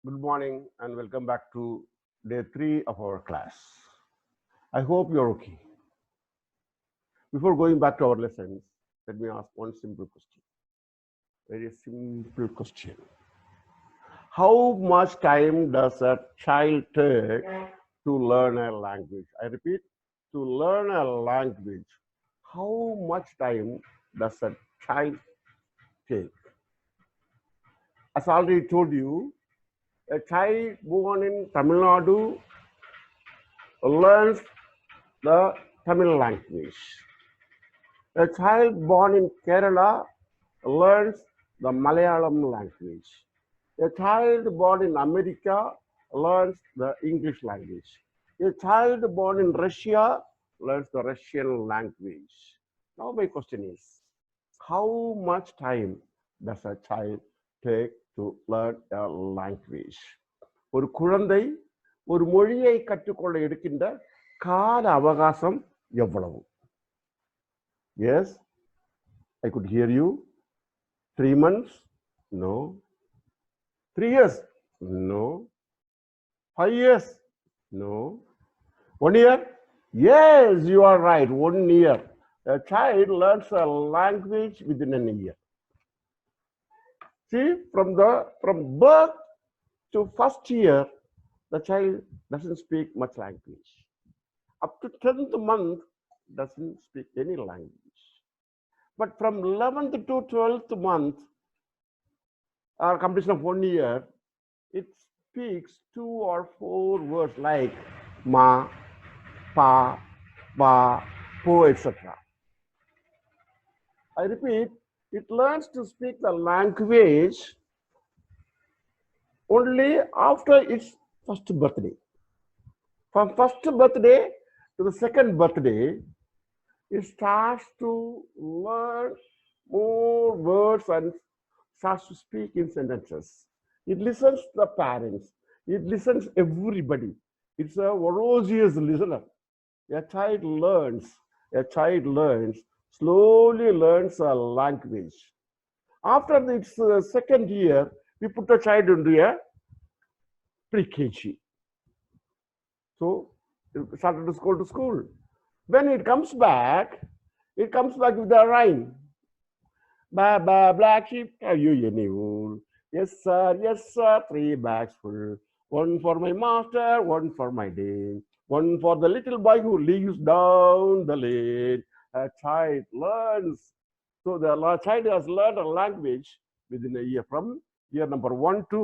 Good morning and welcome back to day 3 of our class. I hope you're okay. Before going back to our lessons, let me ask one simple question. Very simple question. How much time does a child take to learn a language? I repeat, to learn a language. How much time does a child take? As I already told you, a child born in Tamil Nadu learns the Tamil language. A child born in Kerala learns the Malayalam language. A child born in America learns the English language. A child born in Russia learns the Russian language. Now my question is, how much time does a child take to learn a language? ஒரு குழந்தை ஒரு மொழியை கற்றுக்கொள்ள எடுக்கின்ற கால அவகாசம் எவ்வளவு? Yes, I could hear you. 3 months? No. 3 years? No. 5 years? No. 1 year? Yes, you are right. 1 year. A child learns a language within a year. See, from birth to first year, the child doesn't speak much language. Up to 10th month, doesn't speak any language. But from 11th to 12th month, or completion of 1 year, it speaks 2 or 4 words like ma, pa, ba, po, etc. I repeat, it learns to speak the language only after its first birthday. From first birthday to the second birthday, it starts to learn more words and starts to speak in sentences. It listens to the parents. It listens everybody. It's a voracious listener. A child learns, slowly learns a language. After its second year, we put a child into a pre-KG. So, it started to go to school. When it comes back with a rhyme. Ba ba black sheep, have you any wool? Yes sir, 3 bags full. One for my master, one for my dame, one for the little boy who lives down the lane. A child learns. So the child has learned a language within a year, from year number 1 to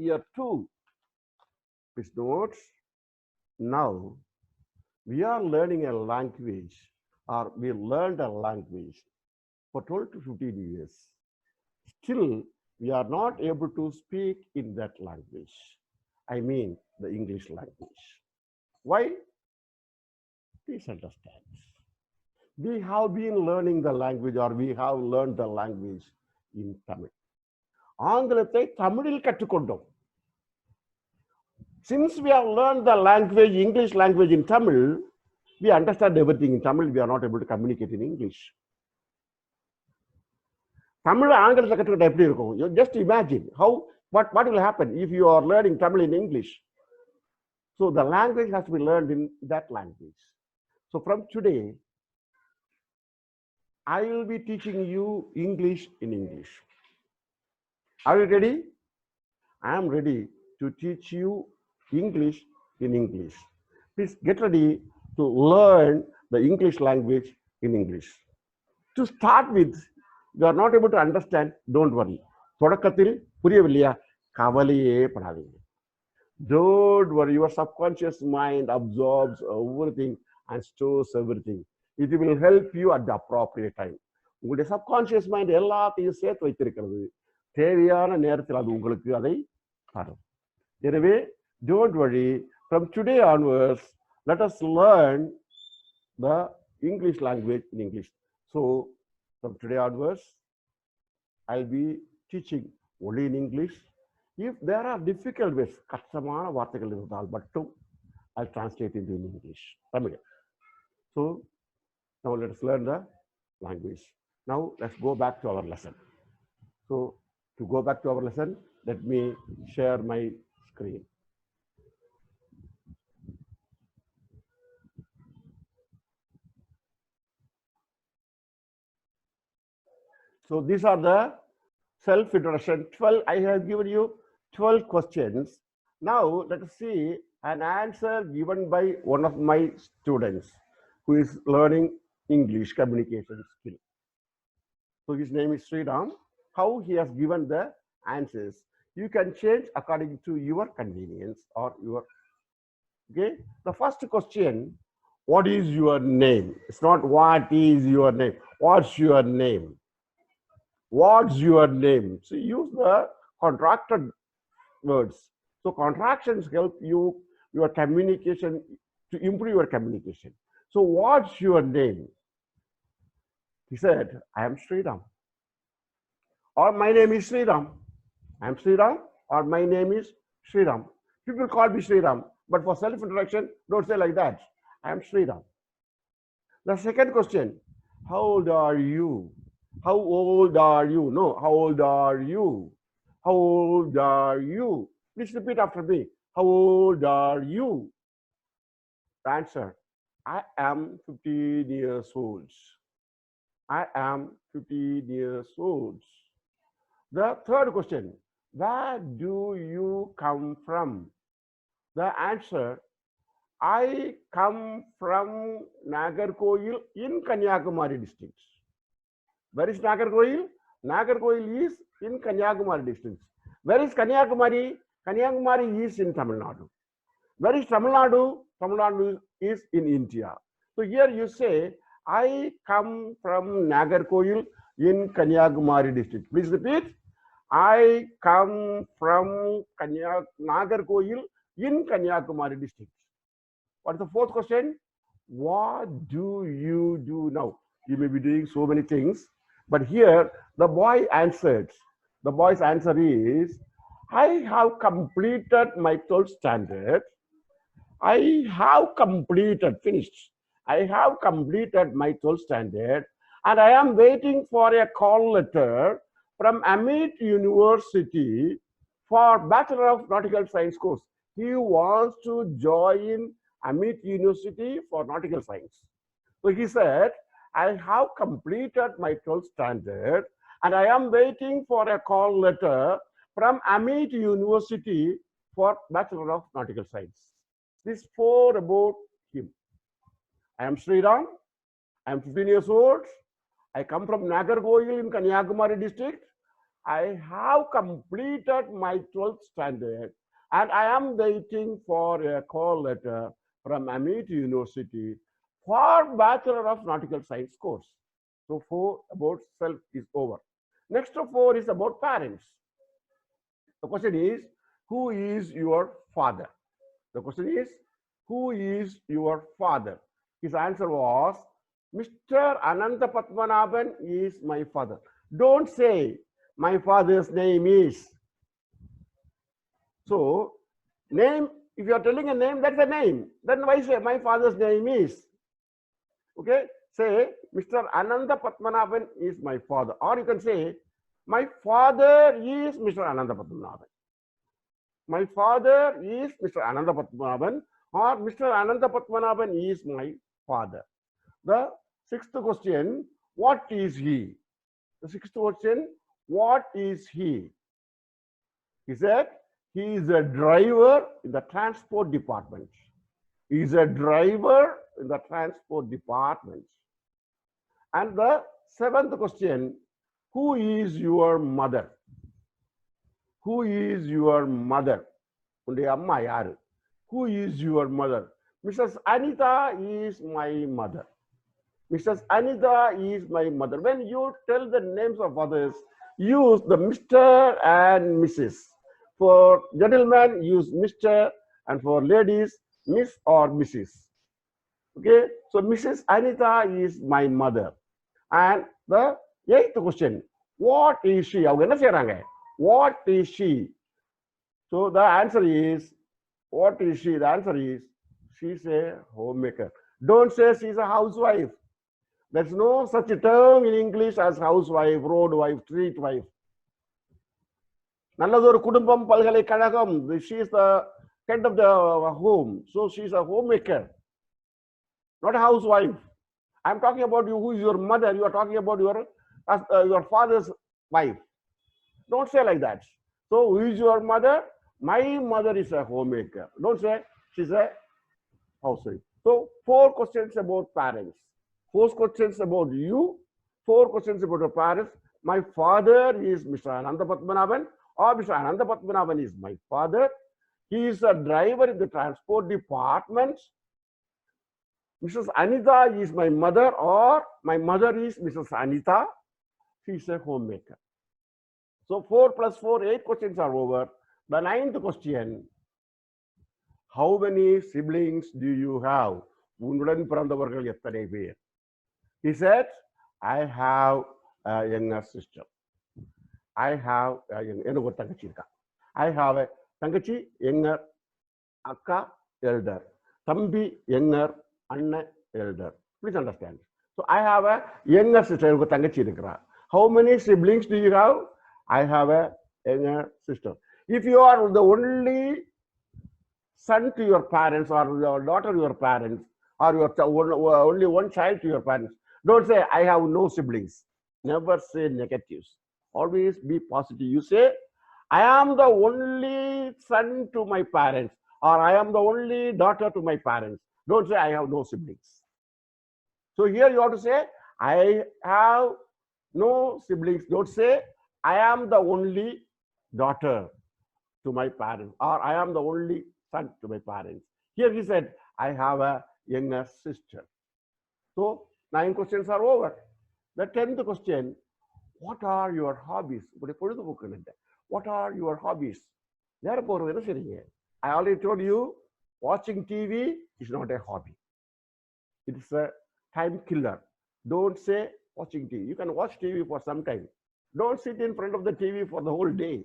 year 2. Please note, now we are learning a language, or we learned a language for 12 to 15 years. Still, we are not able to speak in that language. I mean, the English language. Why? Please understand. We have been learning the language, or we have learned the language in Tamil. ஆங்கிலத்தை தமிழில் கற்றுக்கொண்டோம். Since we have learned the language, English language in Tamil, we understand everything in Tamil. We are not able to communicate in English. Tamil ஆங்கிலத்தை கற்றுக்கிட்ட எப்படி இருக்கும்? You just imagine what will happen if you are learning Tamil in English. So the language has to be learned in that language. So from today, I will be teaching you English in English. Are you ready? I am ready to teach you English in English. Please get ready to learn the English language in English. To start with, you are not able to understand, don't worry. தொடக்கத்தில் புரியவில்லையா? கவலையே படாதீங்க. Don't worry, your subconscious mind absorbs everything and stores everything. It will help you at the appropriate time. உங்களுடைய subconscious mind எல்லாத்தையும் சேர்த்து வைத்திருக்கிறது. தேவையான நேரத்தில் அது உங்களுக்கு அதை தரும். எனவே, don't worry, from today onwards, let us learn the English language in English. So, from today onwards, I'll be teaching only in English. If there are difficult ways, கஷ்டமான வார்த்தைகள் இருந்தால் மட்டும் I'll translate into English. Tamil. So, now let us learn the language. Now, let's go back to our lesson. So, To go back to our lesson, let me share my screen. So these are the self-introduction. 12, I have given you 12 questions. Now let us see an answer given by one of my students who is learning English communication skill. So his name is Sriram. How he has given the answers, you can change according to your convenience or your, okay. The first question, what is your name? It's not what is your name. What's your name? What's your name? So use the contracted words. So contractions help you, your communication, to improve your communication. So what's your name? He said, I am Sriram. Or my name is Sriram. I am Sriram, or my name is Sriram. People call me Sriram, but for self-introduction, don't say like that. I am Sriram. The second question, how old are you? How old are you? No, how old are you? How old are you? Please repeat after me. How old are you? The answer, I am 15 years old. I am 15 years old. The third question, where do you come from? The answer, I come from Nagarkoil in Kanyakumari district. Where is Nagarkoil? Nagarkoil is in Kanyakumari district. Where is Kanyakumari? Kanyakumari is in Tamil Nadu. Where is Tamil Nadu? Tamil Nadu is in India. So here you say, I come from Nagarkoil in Kanyakumari district. Please repeat. I come from Nagarkoil in Kanyakumari district. What is the fourth question? What do you do now? You may be doing so many things, but here the boy answered. The boy's answer is, I have completed my 12th standard. I have completed, finished. I have completed my 12th standard, and I am waiting for a call letter from Amit University for Bachelor of Nautical Science course. He wants to join Amit University for Nautical Science. So he said, I have completed my 12th standard and I am waiting for a call letter from Amit University for Bachelor of Nautical Science. This four about him. I am Sriram. I am 15 years old. I come from Nagarkoil in Kanyakumari district. I have completed my 12th standard and I am waiting for a call letter from Amit University for Bachelor of Nautical Science course. So 4 about self is over. Next 4 is about parents. The question is, who is your father? The question is, who is your father? His answer was, Mr. Ananta Padmanabhan is my father. Don't say, my father's name is. So, name, if you are telling a name, that's a name. Then why say, my father's name is? Okay, say, Mr. Ananta Padmanabhan is my father. Or you can say, my father is Mr. Ananta Padmanabhan. My father is Mr. Ananta Padmanabhan, or Mr. Ananta Padmanabhan is my father. The sixth question, what is he? The sixth question, what is he? He said, he is a driver in the transport department. He is a driver in the transport department. And the seventh question, who is your mother? Who is your mother? Who is your mother? Mrs. Anita is my mother. Mrs. Anita is my mother. When you tell the names of others, use the Mr. and Mrs. For gentlemen, use Mr. and for ladies, Miss or Mrs. Okay, so Mrs. Anita is my mother. And the eighth question, what is she? What is she? So the answer is, what is she? The answer is, she's a homemaker. Don't say she's a housewife. There's no such a term in English as housewife, road wife, street wife. Nallador Kudumbam Palgalekadagam, she is the head of the home. So she is a homemaker, not a housewife. I'm talking about you, who is your mother. You are talking about your father's wife. Don't say like that. So who is your mother? My mother is a homemaker. Don't say she's a housewife. So 4 questions about parents, 4 questions about you, 4 questions about your parents. My father is Mr. Ananda Padmanabhan, or Mr. Ananda Padmanabhan is my father. He is a driver in the transport department. Mrs. Anita is my mother, or my mother is Mrs. Anita. She is a homemaker. So 4 plus 4, 8 questions are over. The 9th question, how many siblings do you have? He said, I have a younger sister. I have a Tangachi, younger, Akka, elder. Tambi, younger, Anna, elder. Please understand. So I have a younger sister. How many siblings do you have? I have a younger sister. If you are the only son to your parents, or your daughter to your parents, or your only one child to your parents, don't say, I have no siblings. Never say negatives. Always be positive. You say, I am the only son to my parents, or I am the only daughter to my parents. Don't say, I have no siblings. So here you have to say, I have no siblings. Don't say, I am the only daughter to my parents, or I am the only son to my parents. Here he said, I have a younger sister. So 9 questions are over. The 10th question, what are your hobbies? What are your hobbies? I already told you, watching TV is not a hobby. It's a time killer. Don't say watching TV. You can watch TV for some time. Don't sit in front of the TV for the whole day,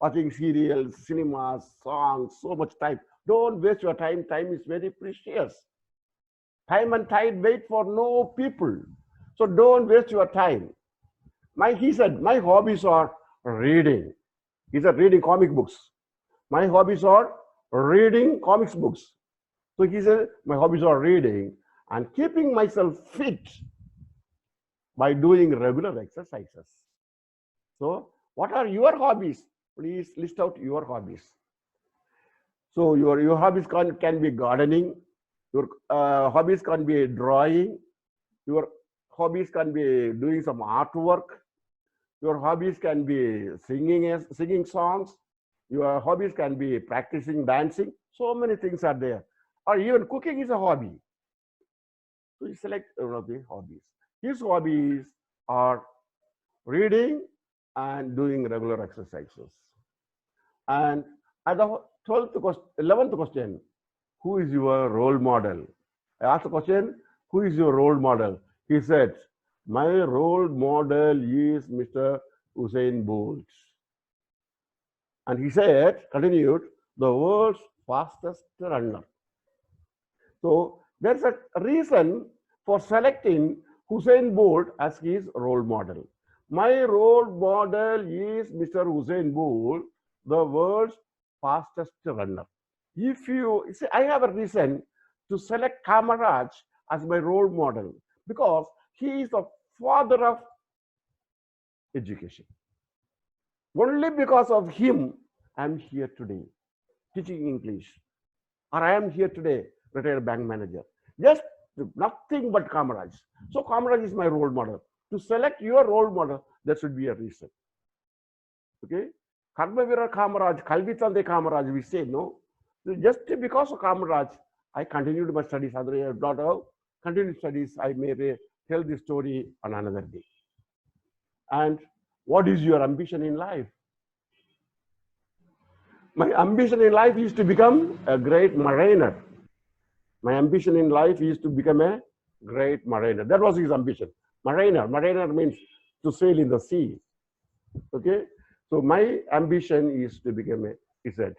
watching serials, cinemas, songs, so much time. Don't waste your time. Time is very precious. Time and tide wait for no people. So don't waste your time. He said, my hobbies are reading. He said, reading comic books. My hobbies are reading comics books. So he said, my hobbies are reading and keeping myself fit by doing regular exercises. So what are your hobbies? Please list out your hobbies. So your hobbies can be gardening. Your hobbies can be drawing. Your hobbies can be doing some artwork. Your hobbies can be singing songs. Your hobbies can be practicing dancing. So many things are there. Or even cooking is a hobby. So you select one of the hobbies. His hobbies are reading and doing regular exercises. And at the 11th question, who is your role model? I asked the question, who is your role model? He said, my role model is Mr. Usain Bolt. And he said, continued, the world's fastest runner. So there's a reason for selecting Usain Bolt as his role model. My role model is Mr. Usain Bolt, the world's fastest runner. If you see, I have a reason to select Kamaraj as my role model because he is the father of education. Only because of him, I am here today teaching English, or I am here today retired bank manager. Just nothing but Kamaraj. So Kamaraj is my role model. To select your role model, there should be a reason. Okay? Karmavira Kamaraj, Kalvitande Kamaraj, we say no. Just because of Kamaraj, I continued my studies. Otherwise, I have not continued studies. I may tell this story on another day. And what is your ambition in life? My ambition in life is to become a great mariner. My ambition in life is to become a great mariner. That was his ambition. Mariner. Mariner means to sail in the sea. Okay? So my ambition is to become a, he said.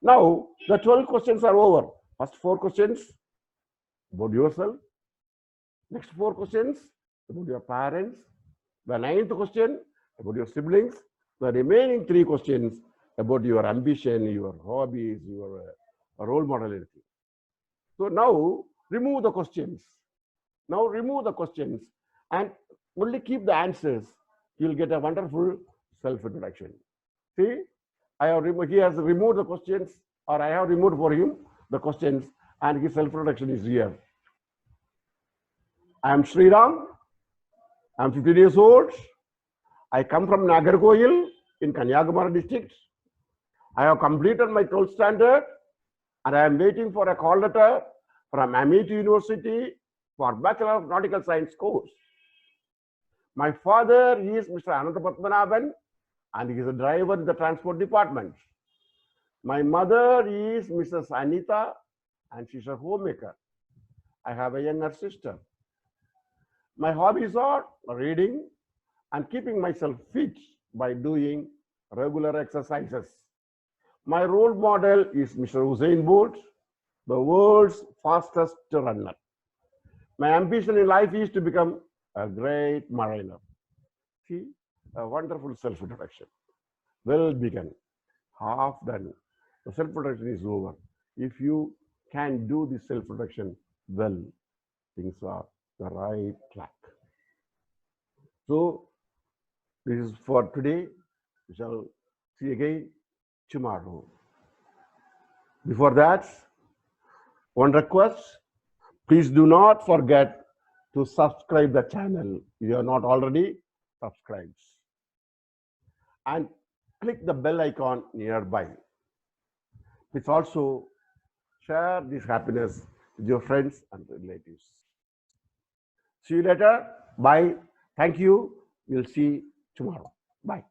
Now, the 12 questions are over. First 4 questions about yourself. Next 4 questions about your parents. The 9th question about your siblings. The remaining 3 questions about your ambition, your hobbies, your role model, anything. So now remove the questions. Now remove the questions and only keep the answers. You'll get a wonderful self-introduction. See, he has removed the questions, or I have removed for him the questions, and his self-introduction is here. I am Sriram. I am 15 years old. I come from Nagarkoil in Kanyakumari district. I have completed my 12th standard, and I am waiting for a call letter from Amity University for Bachelor of Nautical Science course. My father is Mr. Ananta Padmanabhan, and he is a driver in the transport department. My mother is Mrs. Anita, and she's a homemaker. I have a younger sister. My hobbies are reading and keeping myself fit by doing regular exercises. My role model is Mr. Usain Bolt, the world's fastest runner. My ambition in life is to become a great mariner. See, a wonderful self-introduction. Well begun, half done. The self-introduction is over. If you can do this self-introduction well, things are the right track. So, this is for today. We shall see again tomorrow. Before that, one request, please do not forget to subscribe the channel if you are not already subscribed. And click the bell icon nearby. Please also share this happiness with your friends and relatives. See you later. Bye. Thank you. We'll see tomorrow. Bye.